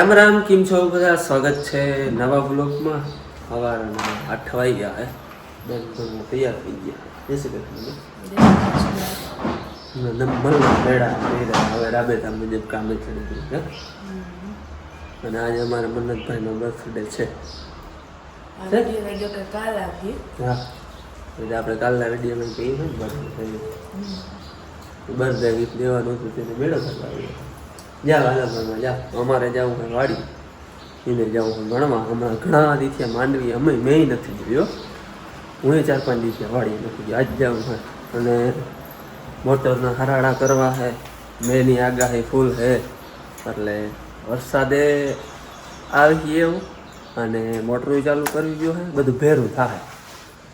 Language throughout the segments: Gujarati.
રામ રામ, કેમ છો બધા? સ્વાગત છે નવા બ્લોગમાં. સવારના 8 વાગ્યા હે. બેન તો તૈયાર થઈ ગયા. જય શ્રી કૃષ્ણ. મેળા હવે રાબેતા મુજબ કામે ચડી ગયું છે. અને આજે અમારા મન્નતભાઈનો બર્થડે છે. હા, એટલે આપણે કાલના વિડીયોમાં કહીએ ને બર્થડે ગિફ્ટ દેવાનું હતું તેને મેળો કરવા આવ્યો. જાઓ હાલમાં જાઓ, અમારે જવું હોય વાડી, એને જવું હોય ભણવા. હમણાં ઘણા દિવસે માંડવી અમે મેં નથી જોયો. હું 4-5 દિવસે વાડી નથી ગયો. આજ જવું હોય અને મોટરના હરાડા કરવા છે. મેની આગાહી ફૂલ છે એટલે વરસાદે આવી એવું અને મોટરું ચાલુ કરી ગયો છે. બધું ભેરું થાય.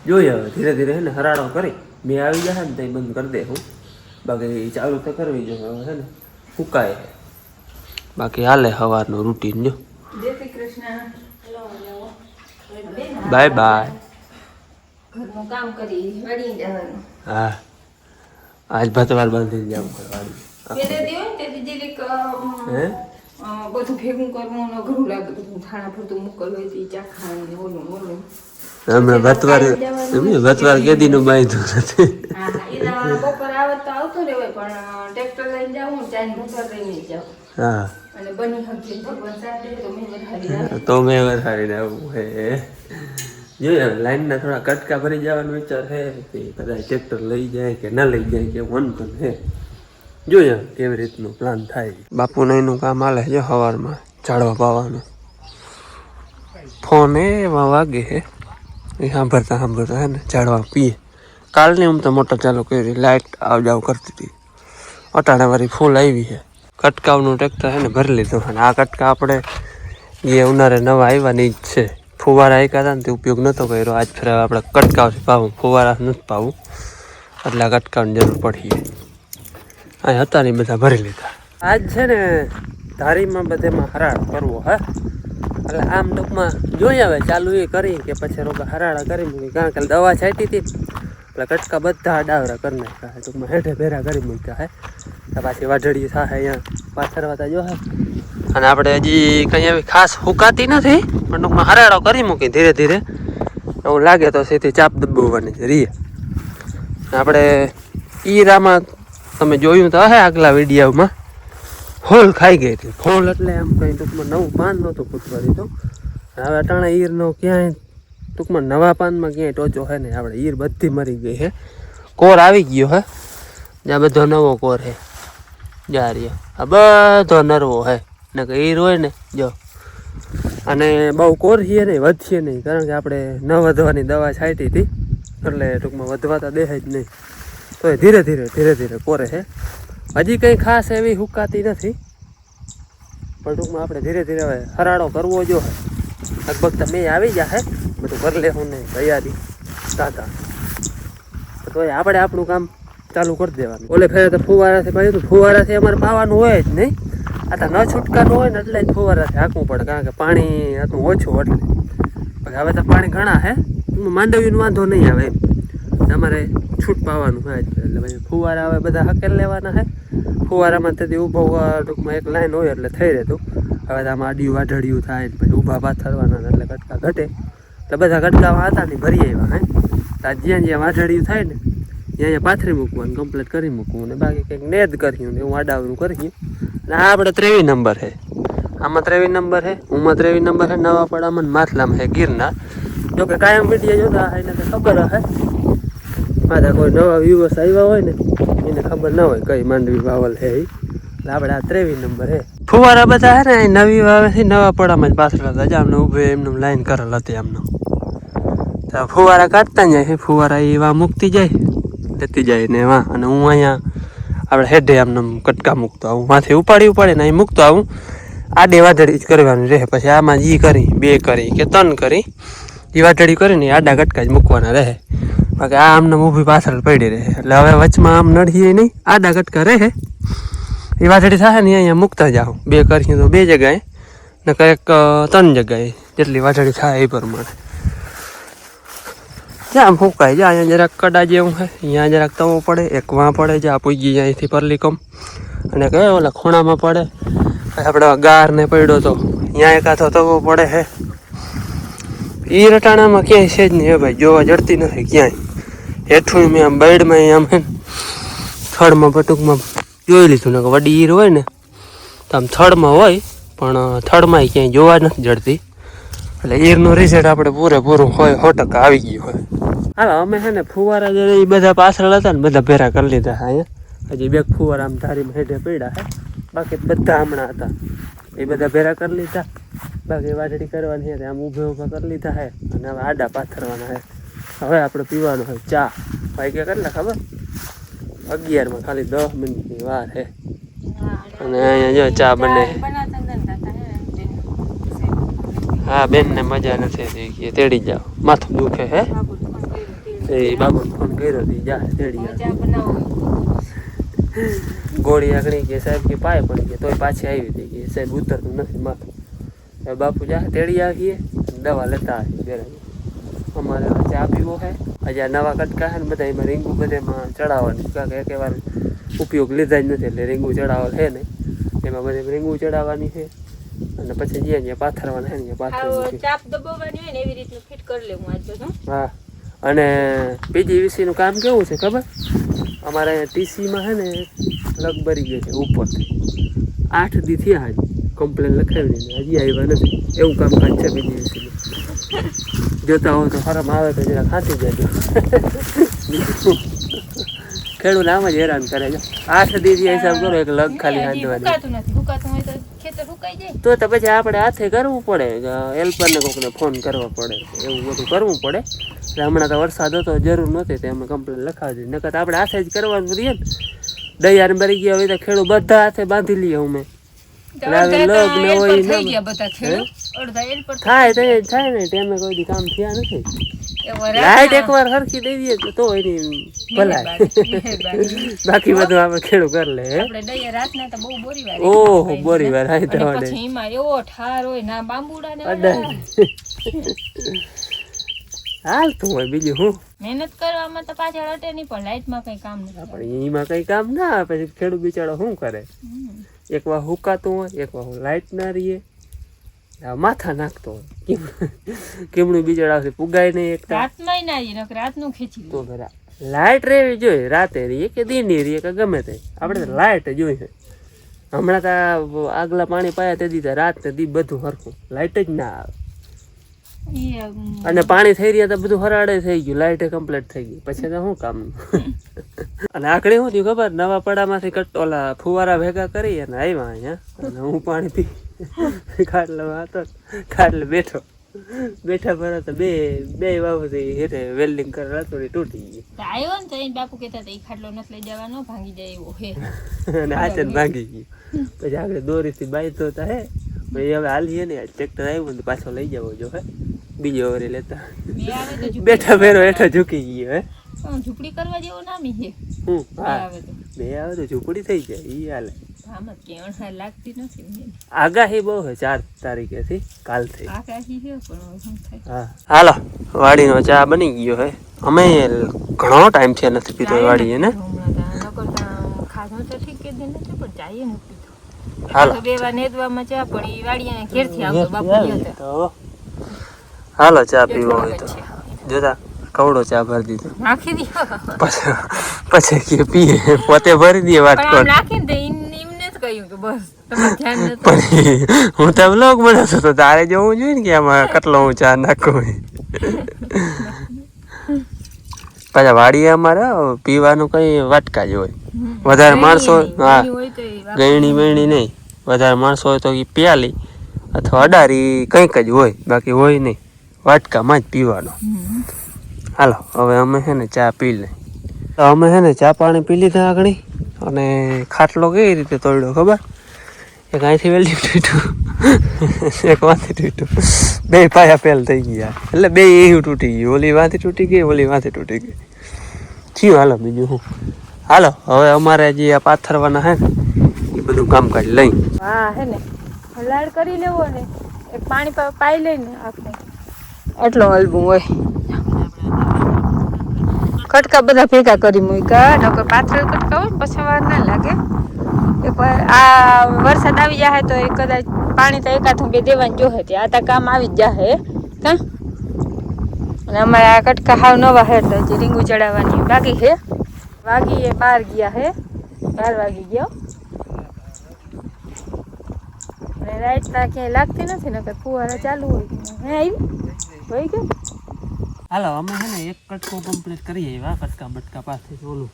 જોઈએ હવે ધીરે ધીરે છે ને હરાડો કરી મેં આવી જાય ને ત્યાં બંધ કરી દે હું. બાકી ચાલુ તો કરવી જોઈએ હવે છે ને ફૂકાય છે. બાકી હાલે સવારનું રૂટીન જો. જય શ્રી કૃષ્ણ. Bye bye. ઘરનું કામ કરી વળી જવાનું. હા, આજ ભતવાર બાંધીને જવું વાડી. પેલે દેવો ને તે દીજે હે બધું ભેગું કરવું ને અઘરું લાગે. બધું થાણા ફરતું મોકલવું હતી ચાખાણ ને ઓલું ઓલું. હમણાં ભતવાર કેદીનું બાંધ્યું નથી. હા એના બપોર આવે તો આવતો રહેવાય પણ ટ્રેક્ટર લઈને જાવું ચાઈને ભતવાર લઈને જાવ. હા અને બની હકી ભગવાન સાથે તો મેં વરહાડી તો મેં વધારીને આવું હે. જોઈએ લાઈનના થોડા કટકા ભરી જવાનો વિચાર છે કે કદાચ ટ્રેક્ટર લઈ જાય કે ના લઈ જાય કે વન કન હે. જોઈએ કેવી રીતનું પ્લાન થાય. બાપુને એનું કામ હાલે છે સવારમાં ઝાડવા પાવાનું. ફોન એમાં વાગે છે એ સાંભળતા હે ને ઝાડવા પીએ. કાલની હું તો મોટર ચાલુ કરી, લાઇટ આવ જાવ કરતી હતી. અટાણાવાળી ફૂલ આવી છે. કટકાવનું ટ્રેક્ટર છે ને ભરી લીધું. અને આ કટકા આપણે એ ઉનાળે નવા આવ્યાની જ છે. ફુવારા એકા હતા ને તે ઉપયોગ નહોતો કર્યો. આજ ફેર આપણે કટકાવથી પાવું, ફુવારા નથી પાવું એટલે આ કટકાવની જરૂર પડી. અહીં હતા ને બધા ભરી લીધા. આજ છે ને ધારીમાં બધેમાં હરાળ કરવો હે એટલે આમ ટૂંકમાં જોઈ આવે ચાલુ એ કરી કે પછી રોકા હરાળા કરી મૂકી. કારણ કે દવા છાંટી હતી એટલે કટકા બધા ડાવરા કરી નાખ્યા. ટૂંકમાં હેઠે ભેરા કરી મૂક્યા હે. તો પાછી વાઢળી થાય અહીંયા પાછળવાતા જો હે. અને આપણે હજી કંઈ એવી ખાસ ફૂકાતી નથી પણ ટૂંકમાં હરાળો કરી મૂકી ધીરે ધીરે. એવું લાગે તો સીધી ચાપ દબાવવાની છે રીએ. આપણે ઈરામાં તમે જોયું તો હે આગલા વિડીયોમાં ફોલ ખાઈ ગઈ હતી. ફોલ એટલે આમ કંઈ ટૂંકમાં નવું પાન નહોતું ફૂટવાથી તો. હવે અટાણા ઈરનો ક્યાંય ટૂંકમાં નવા પાનમાં ક્યાંય ટોચો છે ને. આપણે ઈર બધી મરી ગઈ છે. કોર આવી ગયો હે. જ્યાં બધો નવો કોર છે જા રહ્યો. આ બધો નરવો છે ને કે ઈર હોય ને જો. અને બહુ કોરહીએ નહીં, વધીએ નહીં, કારણ કે આપણે ન વધવાની દવા છાંટી હતી એટલે ટૂંકમાં વધવાતા દેખાય જ નહીં. તો એ ધીરે ધીરે કોરે છે. હજી કંઈ ખાસ એવી હુકાતી નથી પણ ટૂંકમાં આપણે ધીરે ધીરે હવે હરાળો કરવો જો. લગભગ તમે આવી જશે બધું કરી લેવું ને તૈયારી કાકા. તો આપણે આપણું કામ ચાલુ કરી દેવાનું. ઓલે ફેરે તો ફુવારાથી પાયું તો ફુવારાથી અમારે પાવાનું હોય જ નહીં. આ તો ન છૂટકાનું હોય ને એટલે જ ફુવારાથી હાંકવું પડે કારણ કે પાણી હતું ઓછું એટલે. હવે તો પાણી ઘણા હે માંડવીનો વાંધો નહીં આવે એમ. અમારે છૂટ પાવાનું હોય એટલે ભાઈ ફુવારા હવે બધા હકેલ લેવાના છે. ફુવારામાં તેથી ઊભો ટૂંકમાં એક લાઈન હોય એટલે થઈ રહેતું. હવે તો આમાં આડિયું વાઢળિયું થાય પછી ઊભા પાથરવાના એટલે કટકા ઘટે. એટલે બધા કટકામાં હતા ને ભરી આવ્યા હે. જ્યાં જ્યાં વાઢળિયું થાય ને ત્યાં પાથરી મૂકવાનું, કમ્પ્લીટ કરી મૂકવું ને બાકી કંઈક નેદ કર્યું ને એવું આડાવરું કર્યું. અને આ આપણે 23 નંબર છે. આમાં 23 નંબર છે, ઉમાં 23 નંબર છે. નવાપડામાં ને માથલામાં છે ગિરના. જોકે કાયમ વિડીયો જોતા એને તો ખબર હશે. મારા કોઈ નવા વ્યુઅર્સ આવ્યા હોય ને એને ખબર ના હોય કઈ માંડવી વાવલ છે એટલે આપણે આ 23 નંબર છે. ફુવારા બધા છે ને નવી વાવેથી નવાપડામાં જ પાછળ હતા. આમને ઊભે એમને લાઈન કરેલ હતી આમને. તો ફુવારા કાઢતા જાય ફુવારા એવા મૂકતી જાય લેતી જાય ને એવા. અને હું અહીંયા આપણે હેઠે આમને કટકા મૂકતો આવું, માથે ઉપાડી ને અહીં મૂકતો આવું. આડે વાઢળી જ કરવાનું રહે. પછી આમાં ઈ કરી 2 કરી કે 3 કરી એ વાઢળી કરીને આડા કટકા જ મૂકવાના રહે. બાકી આ આમને ઊભી પાછળ પડી રહે એટલે હવે વચમાં આમ નડીએ નહીં, આડા કટકા રહે. એ વાઢળી થાય ને અહીંયા મૂકતા જાઓ. 2 કરીએ તો 2 જગ્યાએ ને કંઈક 3 જગ્યાએ જેટલી વાઢળી થાય એ પ્રમાણે. જ્યાં ફૂંકાય જાય અહીંયા જરાક કડા જેવું છે, અહીંયા જરાક તવો પડે, એક વાં પડે જ્યાં પૂગી જાય અહીંથી પરલીકમ અને કહે ઓલા ખૂણામાં પડે. આપણે ગાર ને પડ્યો તો અહીંયા એકાથો તવો પડે હે. ઈ રટાણામાં ક્યાંય છે જ નહીં હે ભાઈ, જોવા જડતી નથી ક્યાંય. હેઠું મેં આમ બાઈડમાં આમ હે ને થડમાં ટૂંકમાં જોઈ લીધું ને કે વડી ઈર હોય ને તો આમ થડમાં હોય, પણ થડમાં ક્યાંય જોવા નથી જડતી. એટલે ઈરનું રિઝલ્ટ આપણે પૂરેપૂરું હોય, 100% આવી ગયું હોય. હાલો અમે છે ને ફુવારા જે એ બધા પાછળ હતા ને બધા ભેરા કરી લીધા અહીંયા. હજી 2 ફુવારા આમ ધારીમાં હેઠે પડ્યા હે, બાકી બધા હમણાં હતા એ બધા ભેરા કરી લીધા. બાકી વાટડી કરવાની છે આમ ઊભા કરી લીધા હે, અને હવે આડા પાથરવાના હે. હવે આપણે પીવાનું હોય ચા. ભાઈ કે કેટલા ખબર 11 ખાલી 10 મિનિટની વાર હે. અને અહીંયા જો ચા બને. હા બેન ને મજા નથી કે તેડી જાઓ, માથું દુખે હે. એ બાબુ ફોન કર્યો હતી, જા તેડી જાઓ. ગોળી આગળી કે સાહેબ કે પાય પડી ગયા તોય પાછી આવી હતી કે સાહેબ ઉતરતું નથી માથું. હવે બાપુ જા તેડી આવીએ, દવા લેતા આવીએ બેરા. અમારે ચા પીવો છે. હજી આ નવા કટકા છે ને બધા એમાં રીંગું બધેમાં ચડાવવાની, કારણ કે એક વાર ઉપયોગ લીધા જ નથી એટલે રીંગું ચડાવવા છે ને એમાં બધે રીંગું ચડાવવાની છે. અને પછી જ્યાં પાથરવાના છે ને પાથરવાનું ચાપ દબાવવાની હોય ને એવી રીતનું ફિટ કરી લેવું આજ બધું. હા, અને PGVC નું કામ કેવું છે ખબર? અમારે TCમાં છે ને લગ ભરી ગઈ છે ઉપરથી. 8 દી થયા હજી કમ્પ્લેન લખાવી ને હજી આવ્યા નથી. એવું કામકાજ છે PGVC નું. જોતા હોય તો ફરમ આવે તો જરા ખાંસી જાય. ખેડૂત આમ જ હેરાન કરે છે. 8 દી હિસાબ કરો એક લગ ખાલી હાંધવાની તો પછી આપણે હાથે કરવું પડે, હેલ્પર ને કોકને ફોન કરવા પડે, એવું બધું કરવું પડે. એટલે હમણાં તો વરસાદ હતો જરૂર નહોતી તો અમે કમ્પ્લેન લખાવી દીધી. નકર આપણે હાથે જ કરવાનું રહીએ ને. દયાને ભરી ગયા હોય તો ખેડૂત બધા હાથે બાંધી લઈએ અમે. થાય ને ટાઈમે કોઈ કામ થયા નથી. લાઈટ એકવાર હરખી દઈ દઈએ તો એની ભલાય, બાકી બધું આપણે ખેડૂત કરી લે. ઓહો બોરી વાર હાલતું હોય બીજું હું. મહેનત કરવામાં તો પાછળ અટે નહીં, પણ લાઈટમાં કઈ કામ નથી. આપણે એમાં કઈ કામ ના આવે. પછી ખેડૂત બિચારો શું કરે? એક વાર હુકાતું હોય, એક વાર લાઈટ ના રહીએ, માથા નાખતો હોય. કેમનું બિચારા પુગાય નહીં. એક રાતમાં ના રહીએ, રાતનું ખેંચી તો લાઈટ રહેવી જોઈએ. રાતે રહીએ કે દીની રહીએ કે ગમે તે, આપણે લાઈટ જોઈએ. હમણાં તો આગલા પાણી પાયા તે દીધા, રાત ને દી બધું હરખું, લાઈટ જ ના આવે. અને પાણી થઈ રહ્યા તો બધું હરાડે થઈ ગયું, લાઈટ કમ્પ્લીટ થઈ ગઈ. પછી તો શું કામ? અને આકડે શું થયું ખબર? નવા પડામાંથી ઓલા ફુવારા ભેગા કરી અને આવ્યા અહીંયા, અને હું પાણી પી ખાટલામાં હતો, ખાટલે બેઠા ભરા તો બે બાબુ હેઠે વેલ્ડિંગ કરવા થોડી તૂટી ગઈ. આવ્યો ને તો એને બાપુ કહેતા હતા એ ખાટલો નથી લઈ જવાનો, ભાંગી જાય એવો હે. અને આચે ભાંગી ગઈ. પછી આગળ દોરીથી બાંધતો હતા હે. ભાઈ હવે હાલીએ ને ટ્રેક્ટર આવ્યું ને પાછો લઈ જવો જો હે. બીજો વરે લેતા બેઠા ભેરો હેઠો ઝૂકી ગયો હે. ઝૂંપડી કરવા જેવો નામી છે. હા બે આવે તો ઝૂંપડી થઈ જાય. ઈ હાલે. લાગતી નથી. આગાહી બહુ છે 4 તારીખેથી કાલથી. આગાહી છે પણ શું થાય. હા હાલો વાડીનો ચા બની ગયો હે. અમે ઘણો ટાઈમ છે નથી પીતો વાડીએ ને. ખાધો તો ઠીક કે નથી પણ ચાઈએ નથી પીતો. હાલો બે વાર નેદવામાં ચા પડી વાડીએ ઘેરથી આવતો બાપુ. હાલો ચા પીવો હોય તો જોતા કવડો ચા ભરી દીધો. નાખી દીધો પછી કે પીએ પોતે ભરી દઈએ વાટકો. નાખી દે એમને જ કહ્યું કે બસ તમે ધ્યાન નથી. પણ હું તો વ્લોગ બનાવતો તો તારે જોવું જોઈએ ને કે આમાં કેટલો હું ચા નાખું. પાછા વાડીએ અમારે પીવાનું કઈ વાટકા જ હોય. વધારે માણસો હા ગયણી વેણી નહીં, વધારે માણસો હોય તો એ પ્યાલી અથવા અડારી કંઈક જ હોય, બાકી હોય નહીં. વાટકામાં જ પીવાનો. હાલો હવે અમે છે ને ચા પી લઈ. તો અમે છે ને ચા પાણી પી લીધા આગળ. અને ખાટલો કઈ રીતે તોડ્યો ખબર? એક અહીંથી વેલ્ડિંગ તૂટ્યું, એક વાંથી તૂટ્યું. બે પાયા પેલ થઈ ગયા, એટલે બે એવું તૂટી ગયું. ઓલી વાંથી તૂટી ગઈ, ઓલી વાંથી તૂટી ગઈ. થયું હાલો બીજું શું. હાલો હવે અમારે જે આ પાથરવાના હે ને એ બધું કામકાજ લઈ. હા હે ને લાડ કરી લેવો ને એક પાણી પાઈ લઈને આપણે આટલો હલવું હોય. કટકા બધા ભેગા કરી મૂક્યા. નકર પાથરેલ કટકા હોય પછી વાર ના લાગે. આ વરસાદ આવી જાય તો એ કદાચ પાણી તો એકાથું બે દેવાનું જોહે તે આ તો કામ આવી જ જાય કા. અને અમારે આ કટકા હાવ નવા હે તો હજી રીંગું ચડાવવાની બાકી છે. વાગી એ 12 ગયા હે, 12 વાગી ગયો. અને લાઈટ તો ક્યાંય લાગતી નથી ને ફુવારા ચાલુ હોય હે આવી હોય કે. હાલો અમે હે ને એક કટકો કમ્પ્લીટ કરીએ એવા કટકા બટકા પાસે ઓલું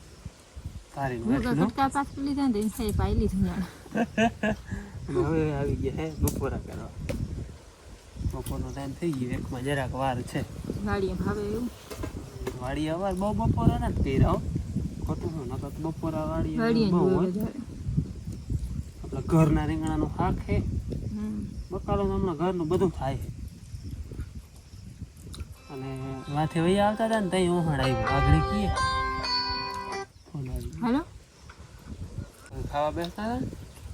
કટકા પાસ લીધા ને એ પાઈ લીધું હવે આવી ગયા હે બપોરા કરવા. બપોરનો ટાઈમ થઈ ગયો, એકમાં જરાક વાર છે. વાડીએ ભાવે એવું વાડી અવાર બહુ બપોરા ના કર્યા ખોટું નકર બપોરા વાડી બહુ હોય. આપણા ઘરના રીંગણાનું શાક છે, બકાલો હમણાં ઘરનું બધું થાય છે. અને માથે વહી આવતા હતા ને તઈ ઓહણ આવ્યું આગળ કીએ ફોન આવ્યો. હાલો ખાવા બેસતા હતા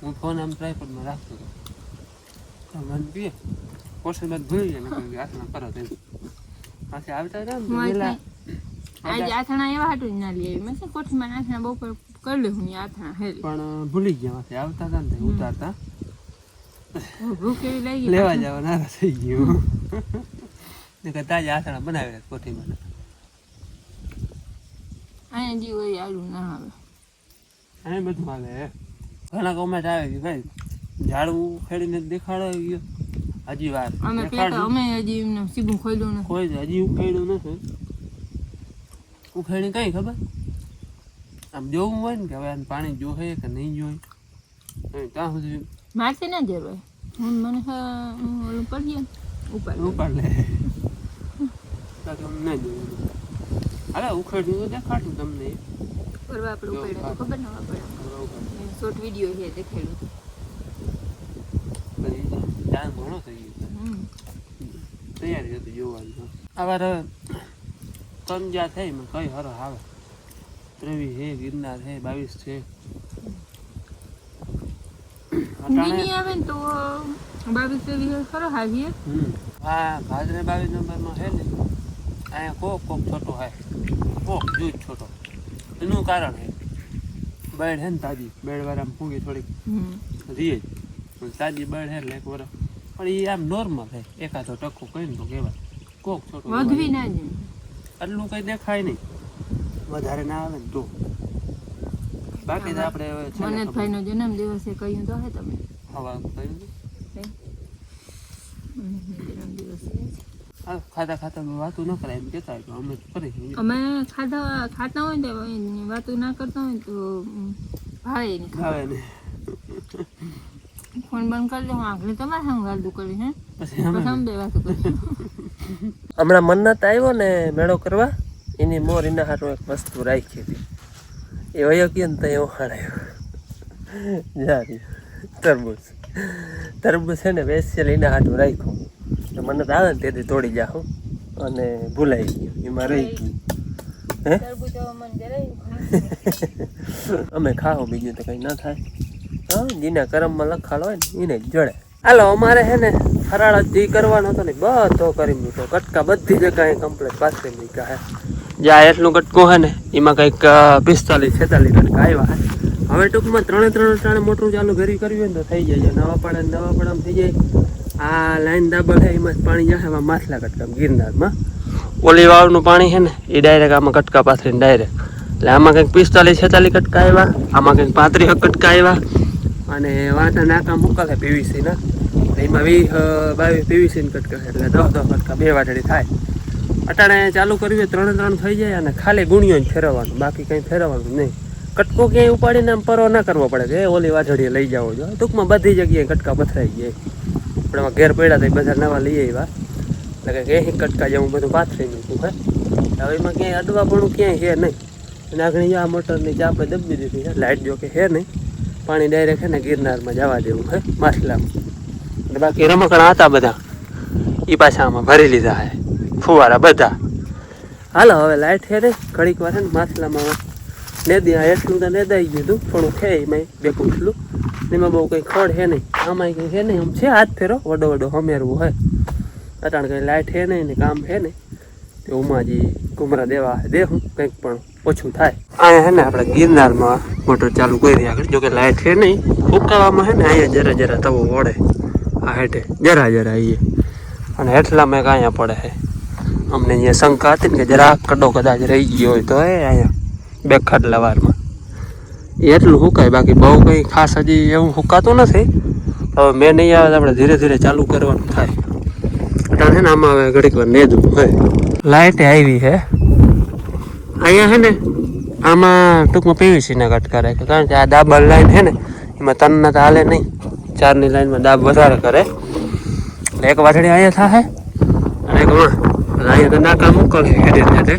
હું ફોન આમ ટ્રાયપોડમાં રાખતો હતો. મન પીએ કોર્સ બાદ ભૂલી જાય ને આસણા કરો તેમ પાછે આવતા હતા ને પેલા આજે આથણા એવા હાટું ના લઈ આવી મેં કોઠીમાં આથણા બહુ કરી લે હું આથણા હેરી પણ ભૂલી ગયા માથે આવતા હતા ને ઉતારતા ભૂખ એવી લાગી લેવા જવા નારા થઈ ગયું. તાજા આથણા બનાવી કોઠીમાં અહીંયા જીવ હોય આડું ના આવે અહીં બધું હાલે. ઘણા કોમેન્ટ આવે કે ભાઈ ઝાડવું ખેડીને દેખાડાવી ગયો હજી વાર અમે હજી એમને સીબું ખોલ્યું નથી કોઈ હજી ઉખેડ્યું નથી. ઉખેડી કઈ ખબર આમ જોવું હોય ને કે હવે પાણી જોહે કે નહીં જોઈ ત્યાં સુધી મારથી ના જરૂર હું મને ઓલું પડીએ ઉપાડ લે ના જોયું. અરે ઉખેડ્યું તો દેખાડું તમને કરવા આપણે ઉપાડ્યું તો ખબર ના પડે. શોર્ટ વિડીયો છે દેખાડ્યું ટાઈમ ઘણો થઈ ગયો, તૈયારી હતી જોવાની. આવાર તંજા થઈ મેં કઈ હરો આવે 23 છે, ગિરનાર છે, 22 છે. આવે ને તો 22 ખરો આવીએ. હા ભાદરે 22 નંબરમાં છે ને અહીંયા કોક છોટો હે કોક જૂજ છોટો. એનું કારણ છે બેડ હે ને તાજી બેડ વાળામાં ફૂંગી થોડીક રીએ જ તાજી બેડ હે એટલે 1 વર્ષ પણ એ આમ નોર્મલ છે. એકાદો ટકો કહીને તો કહેવાય કોક છોટો વધવી ના જાય એટલું કઈ દેખાય નહીં વધારે ના આવે ને તો. બાકી તો આપણે મનતભાઈનો જન્મદિવસ છે કહ્યું તો હે તમે હવા કહ્યું જન્મદિવસ ખાતા ખાતા વાતું ન કરાય એમ કહેતા હોય તો અમે કરી અમે ખાતા હોય ને વાતું ના કરતા હોય તો ભાવે નહીં ખાવે ને ફોન બંધ કરી દે હું આગળ તમારે સામે ગાલતું કરી હે પછી અમે બે વાતું કરી. હમણાં મન્નત આવ્યો ને મેળો કરવા એની મોર એના હાટું એક વસ્તુ રાખી હતી. એ વયો ગયો ને ત્યાં ઓહાણાયો જારી તરબૂચ છે ને વેસ્યલ એના હાટું રાખ્યું. તો મન્નત આવે ને તેથી તોડી જાઉં અને ભૂલાઈ ગયું એમાં રહી ગયું. હે અમે ખાઓ બીજું તો કંઈ ના થાય. હા જેના કરમમાં લખાડો હોય ને એને જ જોડે. હાલો અમારે છે ને ફરાળ જ કરવાનો હતો ને બધો કરી મૂક્યો. કટકા બધી જગ્યાએ કમ્પ્લીટ પાથરી મૂક્યા હે. જ્યાં એટલું કટકું હે ને એમાં કંઈક 45-46 કટકા આવ્યા હે. હવે ટૂંકમાં 3 મોટું ચાલુ ઘરી કર્યું હોય ને તો થઈ જાય. નવા પડામાં થઈ જાય. આ લાઈન દાબલ છે એમાં પાણી જાય એમાં માછલા કટકા ગિરનારમાં ઓલી વાવનું પાણી છે ને એ ડાયરેક્ટ આમાં કટકા પાથરીને ડાયરેક્ટ એટલે આમાં કંઈક 45-46 કટકા આવ્યા, આમાં કંઈક 35 કટકા આવ્યા. અને વાંટા નાકા મૂકેલા પીવીસીના એમાં 20-22 પીવીસીના કટકા એટલે 10 કટકા 2 વાટડી થાય. અટાણે ચાલુ કર્યું 3 થઈ જાય અને ખાલી ગુણિયો જ ફેરવવાનું, બાકી કંઈ ફેરવવાનું નહીં. કટકો ક્યાંય ઉપાડીને આમ પરવો ના કરવો પડે કે ઓલી વાટડીએ લઈ જાવો જો. ટૂંકમાં બધી જગ્યાએ કટકા પથરાઈ જાય. આપણે ઘેર પડ્યા તો બધા નવા લઈ આવ્યા એટલે કે 80 કટકા જેવું બધું પાથરી મૂક્યું હે. હવે એમાં ક્યાંય અડવાપણું ક્યાંય છે નહીં. અને આગળ આ મોટરની ચાપે દબી દીધી છે. લાઇટ જો કે છે નહીં, પાણી ડાયરેક્ટ છે ને ગિરનારમાં જવા દેવું હે માછલામાં. એટલે બાકી રમકડા હતા બધા એ પાછા આમાં ભરી લીધા હે ફુવારા બધા. હાલો હવે લાઇટ છે ને ઘડીક વાર છે ને માછલામાં નેદી એટલું તો નેદાઈ ગયું હતું થોડું છે એમાં 2 પૂછલું એમાં બહુ કંઈ ખડ છે નહીં. આમાં કંઈ છે નહીં, આમ છે હાથ ફેરો વડો હમેરવું હોય. અટાણ કંઈ લાઇટ છે નહીં ને કામ છે નહીં તે ઉમાજી કુમરા દેવા દે હું કંઈક પણ ઓછું થાય. અહીંયા હે ને આપણે ગિરનારમાં મોટર ચાલુ કરી આગળ, જોકે લાઇટ છે નહીં. ઉકાળવામાં હે ને અહીંયા જરા જરા તવો વળે આ હેઠે જરા જરા અહીંયા, અને હેઠલામાં એક અહીંયા પડે છે. અમને અહીંયા શંકા હતી ને કે જરા કડો કદાચ રહી ગયો હોય તો એ અહીંયા બે ખાટલા વારમાં એ એટલું સુકાય, બાકી બહુ કંઈ ખાસ હજી એવું સુકાતું નથી. હવે મેં નહીં આવે તો આપણે ધીરે ધીરે ચાલુ કરવાનું થાય. અટાણ છે ને આમાં હવે ઘડીક વાર નેદું હોય. લાઇટે આવી છે અહીંયા છે ને, આમાં ટૂંકમાં પીવીસીના કટકા રાખે, કારણ કે આ દાબલ લાઈન છે ને એમાં તનના તો હાલે નહીં, 4ની લાઈનમાં દાબ વધારે કરે. એટલે એક વાટડી અહીંયા થાય અને એક અહીંયા તો નાકા મોકલે હેડે હેડે,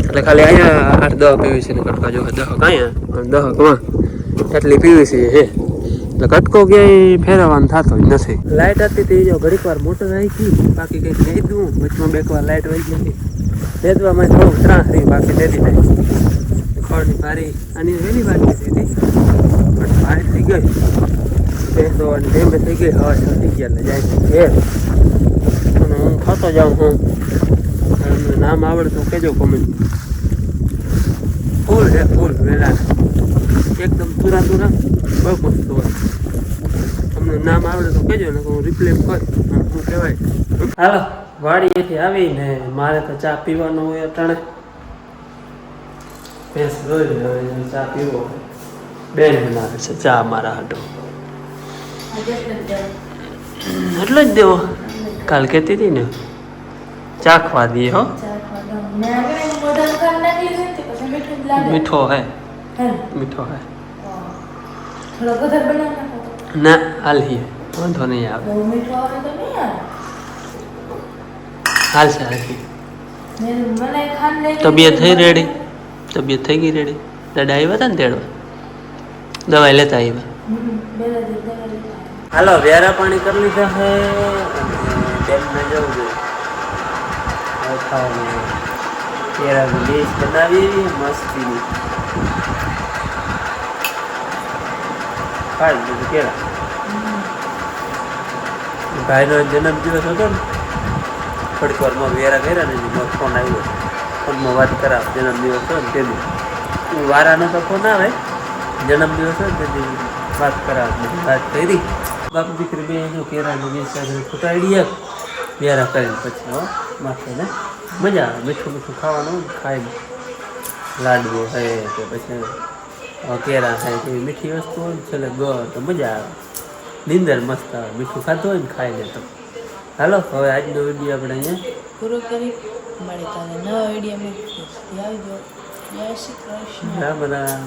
એટલે ખાલી અહીંયા 8-10 પીવીસીના કટકા જો 10 અહીંયા અને 10 એટલી પીવીસી છે. એટલે કટકો ક્યાંય ફેરવવાનો થતો જ નથી. લાઇટ હતી તે જો ઘડીક વાર મોટર આવી ગઈ, બાકી કંઈક નહીં દઉં. વચમાં બે વાર લાઇટ વહી ગઈ હતી, દેદવામાં થોડુંક ત્રાસ રહી, બાકી દેતી નહીં. ખોળની પારી આની વહેલી વાગી હતી પણ પારી થઈ ગઈ, બેસવાની ટેમે થઈ ગઈ, હવા થઈ ગયા એટલે જાય છે ઘેર. અને હું ખાતો જાઉં હું, નામ આવડતું કહેજો કોમેન્ટ. ફૂલ છે ફૂલ વેલા, એકદમ તુરા તુરા, બહુ મસ્ત હોય. તમને નામ આવડે તો કહેજો ને હું રિપ્લે કર શું કહેવાય. હાલો વાડીએથી આવીને મારે તો ચા પીવાનો હોય અટાણે. ભેંસ રોજ ચા પીવો હોય. બેન બનાવે છે ચા મારા હાટો, એટલો જ દેવો. કાલ કહેતી હતી ને ચાખવા દઈએ. હો મીઠો હે, મીઠો હે ના હાલ વાંધો નહીં આવે, હાલશે હાલશે. તબિયત થઈ રેડી, તબિયત થઈ ગઈ રેડી. દાદા આવ્યા હતા ને તેડવા, દવાઈ લેતા આવ્યા. હાલો વ્યારા પાણી કરી લીધા હે, ડેમને જવું જોઈએ ખાવાનું. કેળાની ડીશ બનાવી મસ્તીની, ખાઈ લીધું કેળા. ભાઈનો જન્મદિવસ હતો ને, થોડીક વારમાં વેરા કર્યા ને ફોન આવ્યો, ફોનમાં વાત કરાવ. જન્મદિવસ હોય ને તેથી વારાનો તો ફોન આવે, જન્મદિવસ હોય ને તેથી વાત કરાવ. બધી વાત કરી બાપ દીકરી બે જો કેળાની ડીશ ફૂટાડી વેરા કરીને પછી હો માથે ને મજા આવે. મીઠું મીઠું ખાવાનું ખાઈને, લાડવો હોય કે પછી કેળા ખાય એવી મીઠી વસ્તુ હોય ને છેલ્લે ગળ તો મજા આવે. નીંદર મસ્ત આવે મીઠું ખાધું હોય ને ખાઈને તો. હાલો હવે આજનો વિડીયો આપણે અહીંયા પૂરો કરી મળે. નવા વિડીયો આવી ગયો. જય શ્રી કૃષ્ણ. રામ રામ.